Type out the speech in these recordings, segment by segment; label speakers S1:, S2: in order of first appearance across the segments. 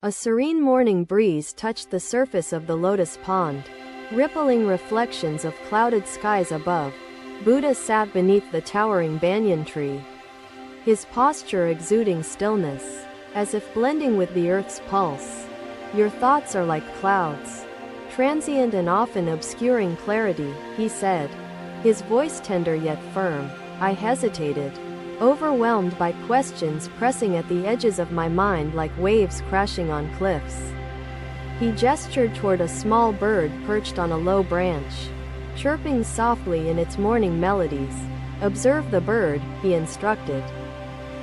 S1: A serene morning breeze touched the surface of the lotus pond. Rippling reflections of clouded skies above, Buddha sat beneath the towering banyan tree, his posture exuding stillness, as if blending with the earth's pulse. Your thoughts are like clouds, transient and often obscuring clarity, he said, his voice tender yet firm. I hesitated, overwhelmed by questions pressing at the edges of my mind like waves crashing on cliffs. He gestured toward a small bird perched on a low branch, chirping softly in its morning melodies. Observe the bird, he instructed,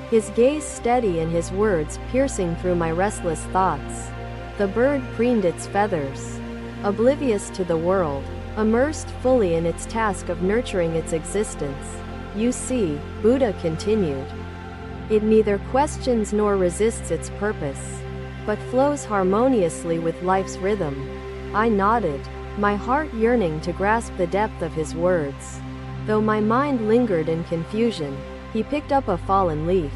S1: his gaze steady and his words piercing through my restless thoughts. The bird preened its feathers, oblivious to the world, immersed fully in its task of nurturing its existence. You see, Buddha continued, it neither questions nor resists its purpose, but flows harmoniously with life's rhythm. I nodded, my heart yearning to grasp the depth of his words. Though my mind lingered in confusion, he picked up a fallen leaf,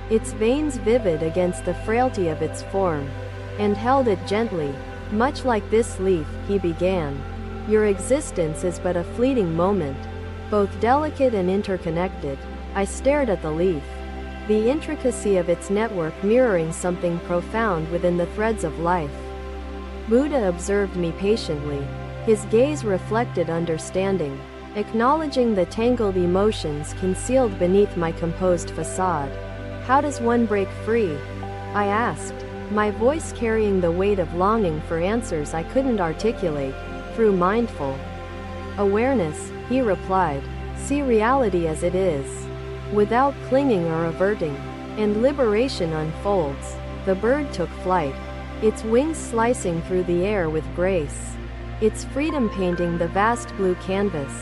S1: its veins vivid against the frailty of its form, and held it gently. Much like this leaf, he began, your existence is but a fleeting moment, both delicate and interconnected. I stared at the leaf, the intricacy of its network mirroring something profound within the threads of life. Buddha observed me patiently, his gaze reflected understanding, acknowledging the tangled emotions concealed beneath my composed facade. How does one break free? I asked, my voice carrying the weight of longing for answers I couldn't articulate. Through mindful awareness, he replied. See reality as it is, without clinging or averting, and liberation unfolds. The bird took flight, its wings slicing through the air with grace, its freedom painting the vast blue canvas.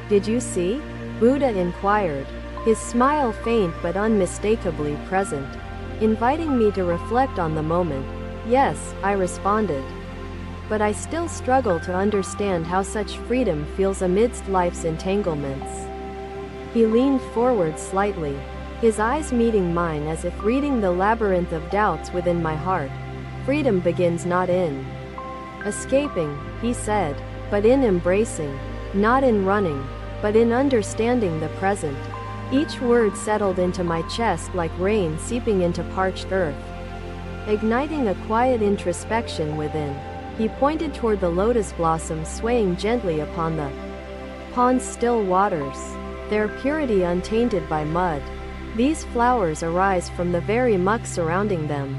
S1: Did you see? Buddha inquired, his smile faint but unmistakably present, inviting me to reflect on the moment. Yes, I responded. But I still struggle to understand how such freedom feels amidst life's entanglements. He leaned forward slightly, his eyes meeting mine as if reading the labyrinth of doubts within my heart. Freedom begins not in escaping, he said, but in embracing. Not in running, but in understanding the present. Each word settled into my chest like rain seeping into parched earth, igniting a quiet introspection within. He pointed toward the lotus blossoms swaying gently upon the pond's still waters, their purity untainted by mud. These flowers arise from the very muck surrounding them,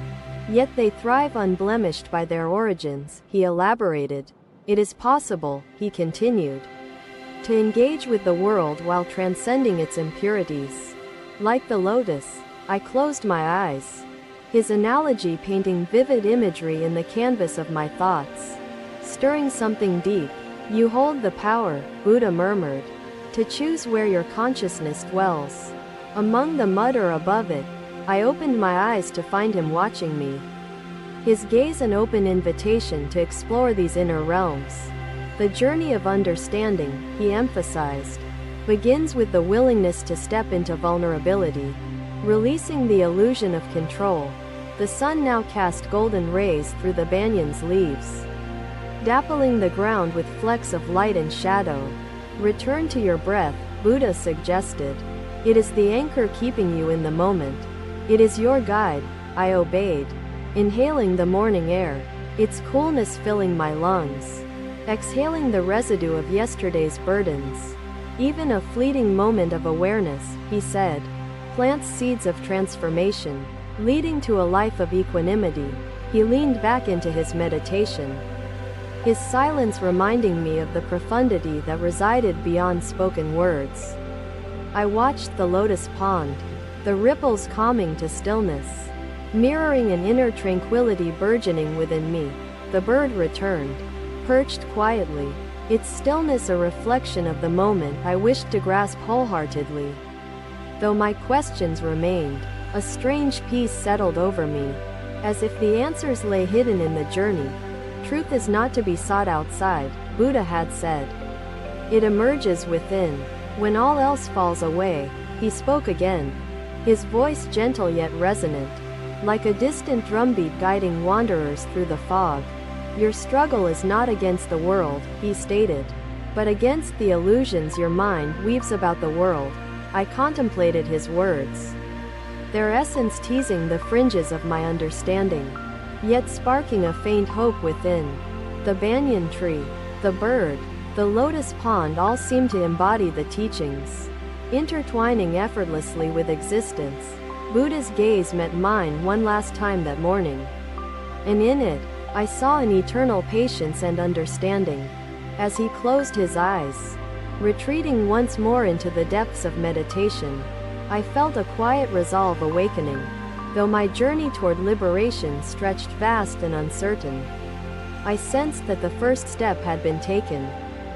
S1: yet they thrive unblemished by their origins, he elaborated. It is possible, he continued, to engage with the world while transcending its impurities. Like the lotus, I closed my eyes, his analogy painting vivid imagery in the canvas of my thoughts. Stirring something deep. You hold the power, Buddha murmured, to choose where your consciousness dwells, among the mud or above it. I opened my eyes to find him watching me, his gaze an open invitation to explore these inner realms. The journey of understanding, he emphasized, begins with the willingness to step into vulnerability, releasing the illusion of control. The sun now cast golden rays through the banyan's leaves, dappling the ground with flecks of light and shadow. Return to your breath, Buddha suggested. It is the anchor keeping you in the moment. It is your guide. I obeyed, inhaling the morning air, its coolness filling my lungs, exhaling the residue of yesterday's burdens. Even a fleeting moment of awareness, he said, plants seeds of transformation, leading to a life of equanimity. He leaned back into his meditation, his silence reminding me of the profundity that resided beyond spoken words. I watched the lotus pond, the ripples calming to stillness, mirroring an inner tranquility burgeoning within me. The bird returned, perched quietly, its stillness a reflection of the moment I wished to grasp wholeheartedly. Though my questions remained, a strange peace settled over me, as if the answers lay hidden in the journey. Truth is not to be sought outside, Buddha had said. It emerges within. When all else falls away, he spoke again, his voice gentle yet resonant. like a distant drumbeat guiding wanderers through the fog. Your struggle is not against the world, he stated, but against the illusions your mind weaves about the world. I contemplated his words, their essence teasing the fringes of my understanding, yet sparking a faint hope within. The banyan tree, the bird, the lotus pond all seemed to embody the teachings, intertwining effortlessly with existence. Buddha's gaze met mine one last time that morning, and in it, I saw an eternal patience and understanding. As he closed his eyes, retreating once more into the depths of meditation, I felt a quiet resolve awakening, though my journey toward liberation stretched vast and uncertain. I sensed that the first step had been taken.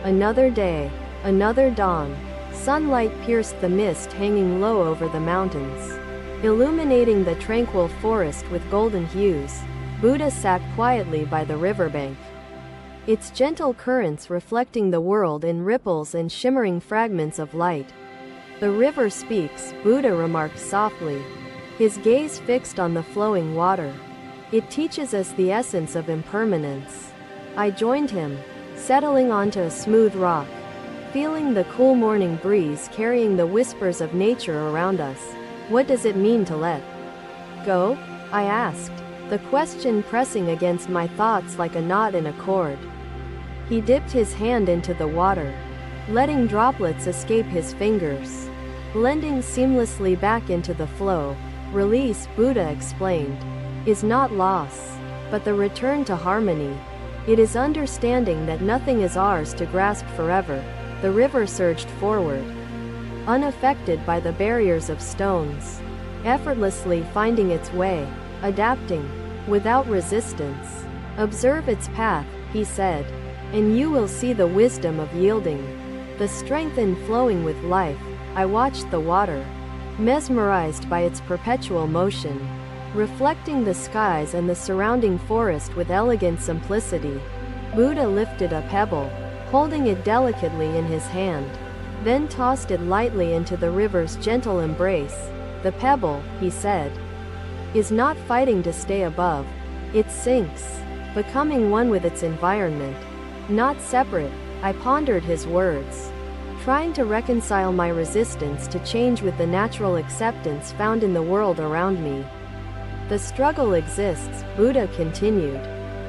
S1: Another day, another dawn. Sunlight pierced the mist hanging low over the mountains, illuminating the tranquil forest with golden hues. Buddha sat quietly by the riverbank, its gentle currents reflecting the world in ripples and shimmering fragments of light. The river speaks, Buddha remarked softly, his gaze fixed on the flowing water. It teaches us the essence of impermanence. I joined him, settling onto a smooth rock, feeling the cool morning breeze carrying the whispers of nature around us. What does it mean to let go? I asked, the question pressing against my thoughts like a knot in a cord. He dipped his hand into the water, letting droplets escape his fingers, blending seamlessly back into the flow. Release, Buddha explained, is not loss, but the return to harmony. It is understanding that nothing is ours to grasp forever. The river surged forward, unaffected by the barriers of stones, effortlessly finding its way, adapting, without resistance. Observe its path, he said, and you will see the wisdom of yielding, the strength in flowing with life. I watched the water, mesmerized by its perpetual motion, reflecting the skies and the surrounding forest with elegant simplicity. Buddha lifted a pebble, holding it delicately in his hand, then tossed it lightly into the river's gentle embrace. The pebble, he said, is not fighting to stay above. It sinks, becoming one with its environment, not separate. I pondered his words, trying to reconcile my resistance to change with the natural acceptance found in the world around me. The struggle exists, Buddha continued,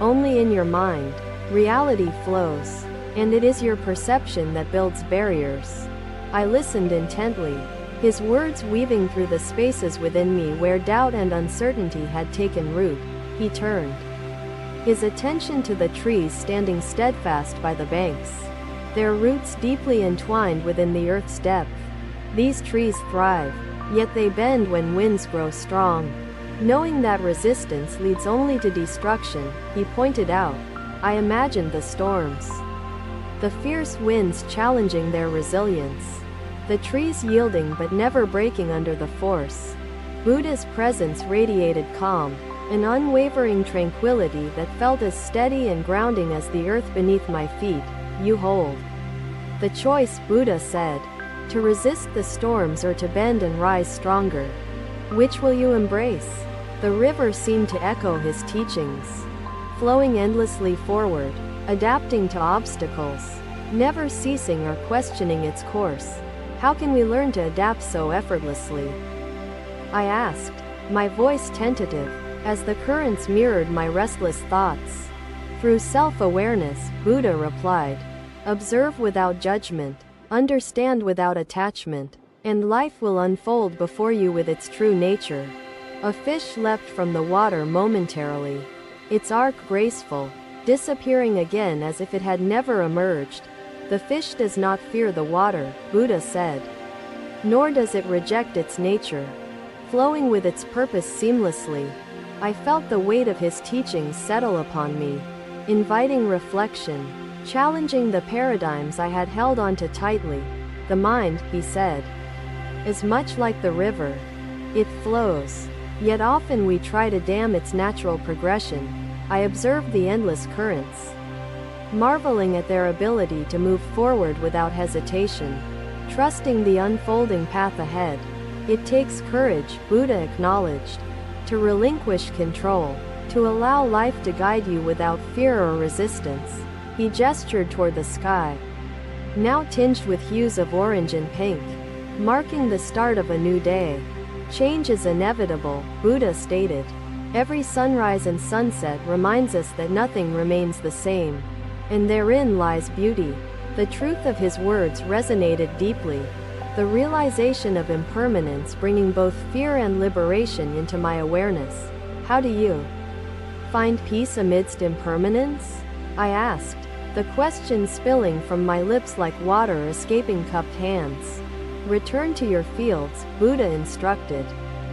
S1: only in your mind. Reality flows, and it is your perception that builds barriers. I listened intently, his words weaving through the spaces within me where doubt and uncertainty had taken root. He turned his attention to the trees standing steadfast by the banks, their roots deeply entwined within the earth's depth. These trees thrive, yet they bend when winds grow strong. Knowing that resistance leads only to destruction, he pointed out. I imagined the storms, the fierce winds challenging their resilience, the trees yielding but never breaking under the force. Buddha's presence radiated calm, an unwavering tranquility that felt as steady and grounding as the earth beneath my feet. You hold the choice, Buddha said, to resist the storms or to bend and rise stronger. Which will you embrace? The river seemed to echo his teachings, flowing endlessly forward, adapting to obstacles, never ceasing or questioning its course. How can we learn to adapt so effortlessly? I asked, my voice tentative, as the currents mirrored my restless thoughts. Through self-awareness, Buddha replied, observe without judgment, understand without attachment, and life will unfold before you with its true nature. A fish leapt from the water momentarily, its arc graceful, disappearing again as if it had never emerged. The fish does not fear the water, Buddha said, nor does it reject its nature, flowing with its purpose seamlessly. I felt the weight of his teachings settle upon me, inviting reflection, challenging the paradigms I had held onto tightly. The mind, he said, is much like the river. It flows, yet often we try to dam its natural progression. I observed the endless currents, marveling at their ability to move forward without hesitation, trusting the unfolding path ahead. It takes courage, Buddha acknowledged, to relinquish control, to allow life to guide you without fear or resistance. He gestured toward the sky, now tinged with hues of orange and pink, marking the start of a new day. Change is inevitable, Buddha stated. Every sunrise and sunset reminds us that nothing remains the same, and therein lies beauty. The truth of his words resonated deeply, the realization of impermanence bringing both fear and liberation into my awareness. How do you find peace amidst impermanence? I asked, the question spilling from my lips like water escaping cupped hands. Return to your fields, Buddha instructed.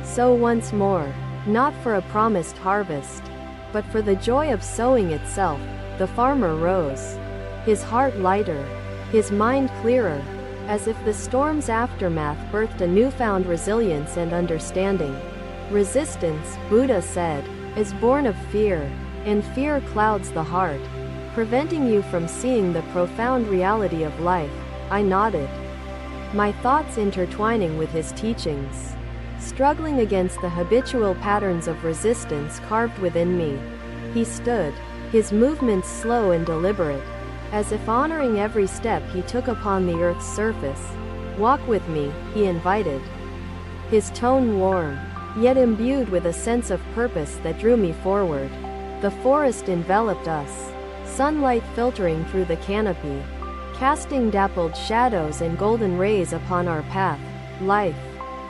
S1: Sow once more, not for a promised harvest, but for the joy of sowing itself. The farmer rose, his heart lighter, his mind clearer, as if the storm's aftermath birthed a newfound resilience and understanding. Resistance, Buddha said, is born of fear, and fear clouds the heart, preventing you from seeing the profound reality of life. I nodded, my thoughts intertwining with his teachings, struggling against the habitual patterns of resistance carved within me. He stood, his movements slow and deliberate, as if honoring every step he took upon the earth's surface. Walk with me, he invited, his tone warm, yet imbued with a sense of purpose that drew me forward. The forest enveloped us, sunlight filtering through the canopy, casting dappled shadows and golden rays upon our path. Life,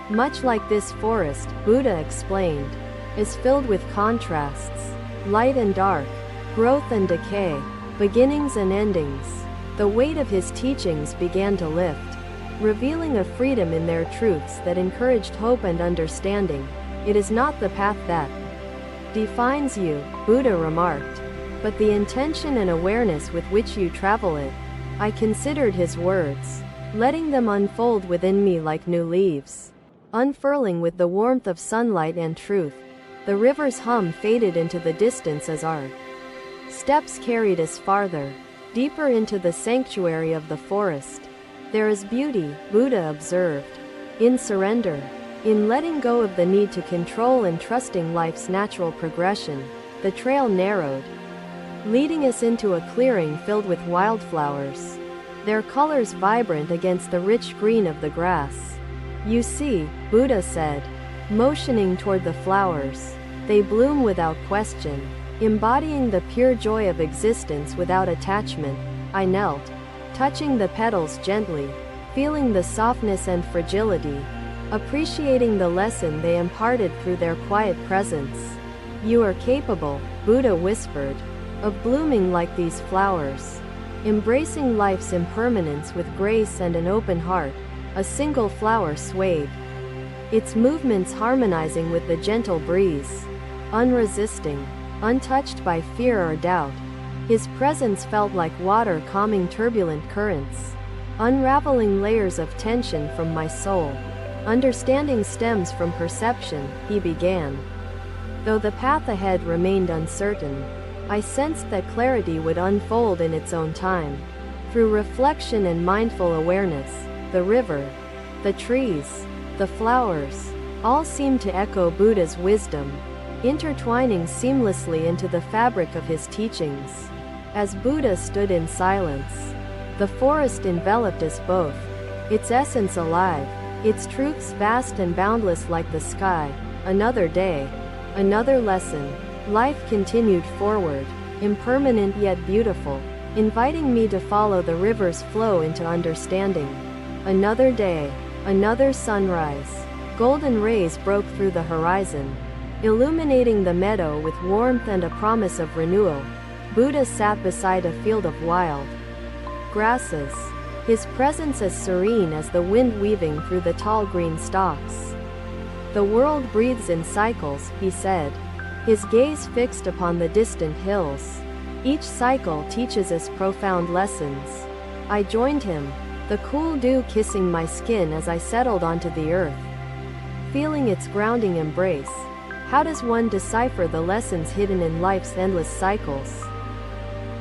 S1: much like this forest, Buddha explained, is filled with contrasts, light and dark, growth and decay, beginnings and endings. The weight of his teachings began to lift, revealing a freedom in their truths that encouraged hope and understanding. It is not the path that defines you, Buddha remarked, but the intention and awareness with which you travel it. I considered his words, letting them unfold within me like new leaves, unfurling with the warmth of sunlight and truth. The river's hum faded into the distance as our steps carried us farther, deeper into the sanctuary of the forest. There is beauty, Buddha observed, in surrender, in letting go of the need to control and trusting life's natural progression. The trail narrowed, leading us into a clearing filled with wildflowers, their colors vibrant against the rich green of the grass. You see, Buddha said, motioning toward the flowers, they bloom without question, embodying the pure joy of existence without attachment. I knelt, touching the petals gently, feeling the softness and fragility, appreciating the lesson they imparted through their quiet presence. You are capable, Buddha whispered, of blooming like these flowers, embracing life's impermanence with grace and an open heart. A single flower swayed, its movements harmonizing with the gentle breeze, unresisting, untouched by fear or doubt. His presence felt like water calming turbulent currents, unraveling layers of tension from my soul. Understanding stems from perception, he began. Though the path ahead remained uncertain, I sensed that clarity would unfold in its own time. Through reflection and mindful awareness, the river, the trees, the flowers, all seemed to echo Buddha's wisdom, intertwining seamlessly into the fabric of his teachings. As Buddha stood in silence, the forest enveloped us both, its essence alive, its truths vast and boundless like the sky. Another day, another lesson. Life continued forward, impermanent yet beautiful, inviting me to follow the river's flow into understanding. Another day, another sunrise. Golden rays broke through the horizon, illuminating the meadow with warmth and a promise of renewal. Buddha sat beside a field of wild grasses, his presence as serene as the wind weaving through the tall green stalks. The world breathes in cycles, he said, his gaze fixed upon the distant hills. Each cycle teaches us profound lessons. I joined him, the cool dew kissing my skin as I settled onto the earth, feeling its grounding embrace. How does one decipher the lessons hidden in life's endless cycles?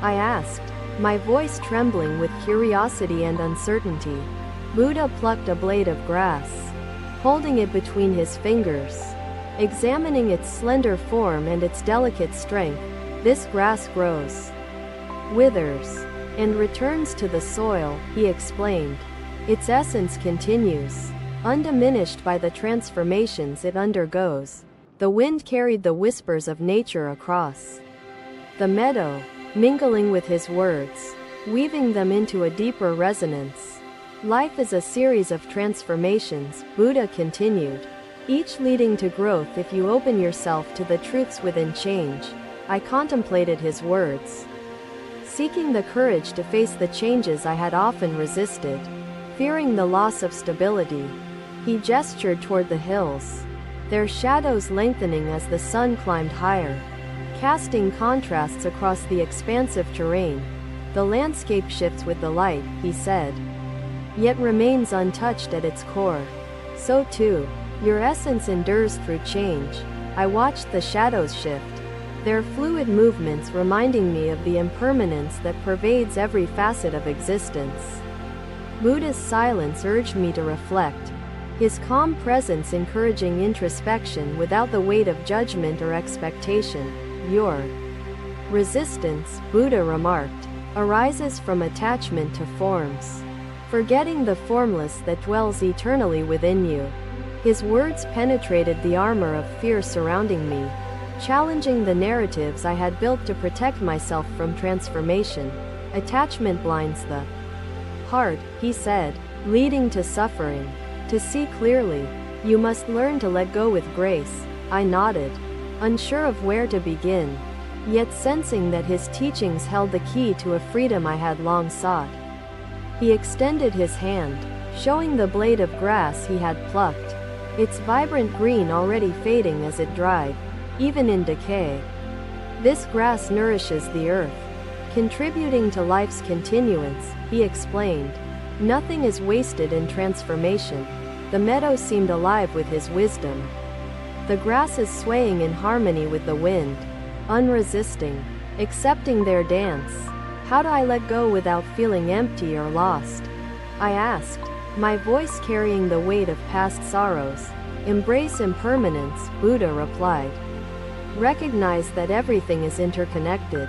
S1: I asked, my voice trembling with curiosity and uncertainty. Buddha plucked a blade of grass, holding it between his fingers, Examining its slender form and its delicate strength, this grass grows, withers, and returns to the soil, he explained. Its essence continues, undiminished by the transformations it undergoes. The wind carried the whispers of nature across the meadow, mingling with his words, weaving them into a deeper resonance. Life is a series of transformations, Buddha continued, each leading to growth if you open yourself to the truths within change. I contemplated his words, seeking the courage to face the changes I had often resisted, fearing the loss of stability. He gestured toward the hills, their shadows lengthening as the sun climbed higher, casting contrasts across the expansive terrain. The landscape shifts with the light, he said, yet remains untouched at its core. So too, your essence endures through change. I watched the shadows shift, their fluid movements reminding me of the impermanence that pervades every facet of existence. Buddha's silence urged me to reflect, his calm presence encouraging introspection without the weight of judgment or expectation. Your resistance, Buddha remarked, arises from attachment to forms, forgetting the formless that dwells eternally within you. His words penetrated the armor of fear surrounding me, challenging the narratives I had built to protect myself from transformation. Attachment blinds the heart, he said, leading to suffering. To see clearly, you must learn to let go with grace. I nodded, unsure of where to begin, yet sensing that his teachings held the key to a freedom I had long sought. He extended his hand, showing the blade of grass he had plucked, its vibrant green already fading as it dried, even in decay. This grass nourishes the earth, contributing to life's continuance, he explained. Nothing is wasted in transformation. The meadow seemed alive with his wisdom, the grasses swaying in harmony with the wind, unresisting, accepting their dance. How do I let go without feeling empty or lost? I asked, my voice carrying the weight of past sorrows. Embrace impermanence, Buddha replied. Recognize that everything is interconnected,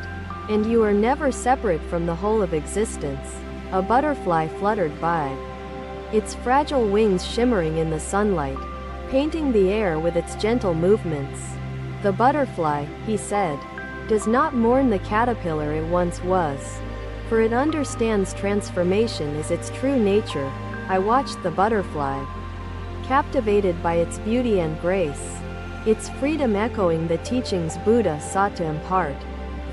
S1: and you are never separate from the whole of existence. A butterfly fluttered by, its fragile wings shimmering in the sunlight, painting the air with its gentle movements. The butterfly, he said, does not mourn the caterpillar it once was, for it understands transformation is its true nature. I watched the butterfly, captivated by its beauty and grace, its freedom echoing the teachings Buddha sought to impart.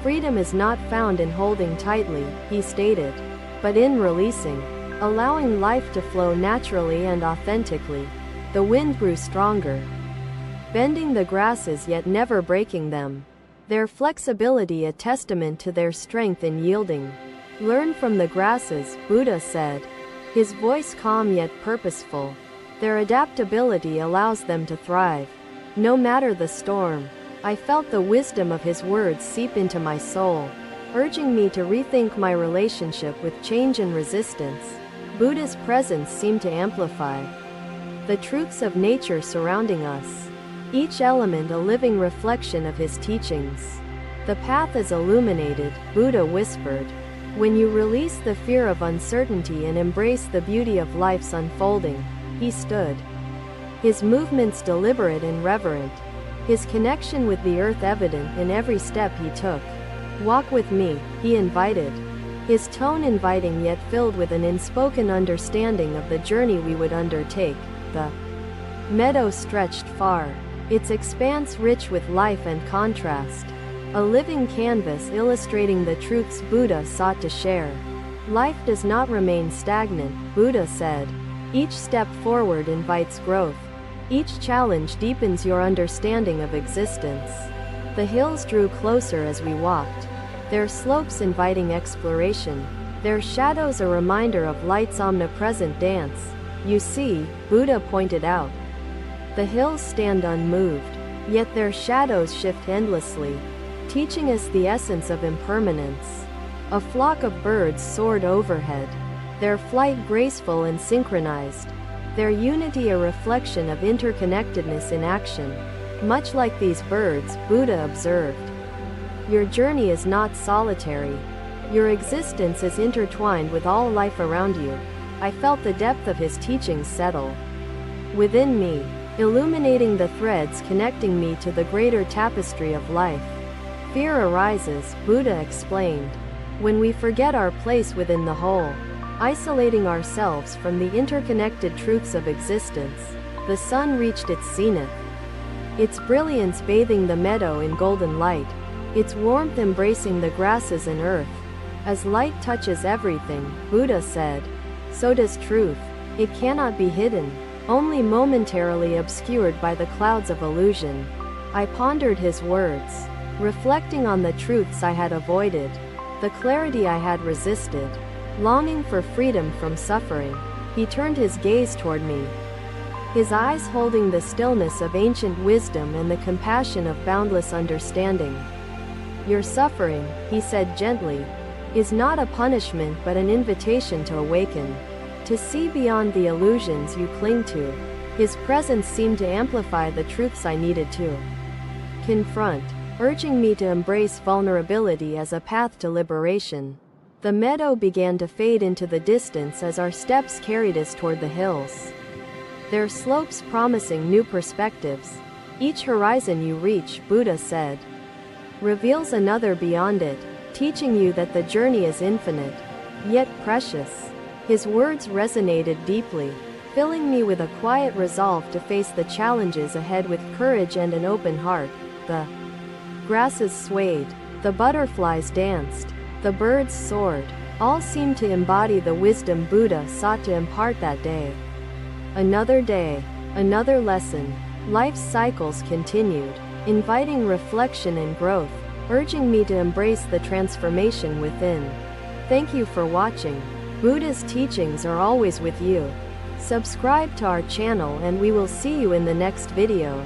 S1: Freedom is not found in holding tightly, he stated, but in releasing, allowing life to flow naturally and authentically. The wind grew stronger, bending the grasses yet never breaking them, their flexibility a testament to their strength in yielding. Learn from the grasses, Buddha said, his voice calm yet purposeful. Their adaptability allows them to thrive, no matter the storm. I felt the wisdom of his words seep into my soul, urging me to rethink my relationship with change and resistance. Buddha's presence seemed to amplify the truths of nature surrounding us, each element a living reflection of his teachings. The path is illuminated, Buddha whispered, when you release the fear of uncertainty and embrace the beauty of life's unfolding. He stood, his movements deliberate and reverent, his connection with the earth evident in every step he took. Walk with me, he invited, his tone inviting yet filled with an unspoken understanding of the journey we would undertake. The meadow stretched far, its expanse rich with life and contrast, a living canvas illustrating the truths Buddha sought to share. Life does not remain stagnant, Buddha said. Each step forward invites growth. Each challenge deepens your understanding of existence. The hills drew closer as we walked, their slopes inviting exploration, their shadows a reminder of light's omnipresent dance. You see, Buddha pointed out, the hills stand unmoved, yet their shadows shift endlessly, teaching us the essence of impermanence. A flock of birds soared overhead, their flight graceful and synchronized, their unity a reflection of interconnectedness in action. Much like these birds, Buddha observed, your journey is not solitary. Your existence is intertwined with all life around you. I felt the depth of his teachings settle within me, illuminating the threads connecting me to the greater tapestry of life. Fear arises, Buddha explained, when we forget our place within the whole, isolating ourselves from the interconnected truths of existence. The sun reached its zenith, its brilliance bathing the meadow in golden light, its warmth embracing the grasses and earth. As light touches everything, Buddha said, so does truth. It cannot be hidden, only momentarily obscured by the clouds of illusion. I pondered his words, reflecting on the truths I had avoided, the clarity I had resisted, longing for freedom from suffering. He turned his gaze toward me, his eyes holding the stillness of ancient wisdom and the compassion of boundless understanding. Your suffering, he said gently, is not a punishment but an invitation to awaken, to see beyond the illusions you cling to. His presence seemed to amplify the truths I needed to confront, urging me to embrace vulnerability as a path to liberation. The meadow began to fade into the distance as our steps carried us toward the hills, their slopes promising new perspectives. Each horizon you reach, Buddha said, reveals another beyond it, teaching you that the journey is infinite, yet precious. His words resonated deeply, filling me with a quiet resolve to face the challenges ahead with courage and an open heart. The grasses swayed, the butterflies danced, the birds soared, all seemed to embody the wisdom Buddha sought to impart that day. Another day, another lesson. Life's cycles continued, inviting reflection and growth, urging me to embrace the transformation within. Thank you for watching. Buddha's teachings are always with you. Subscribe to our channel and we will see you in the next video.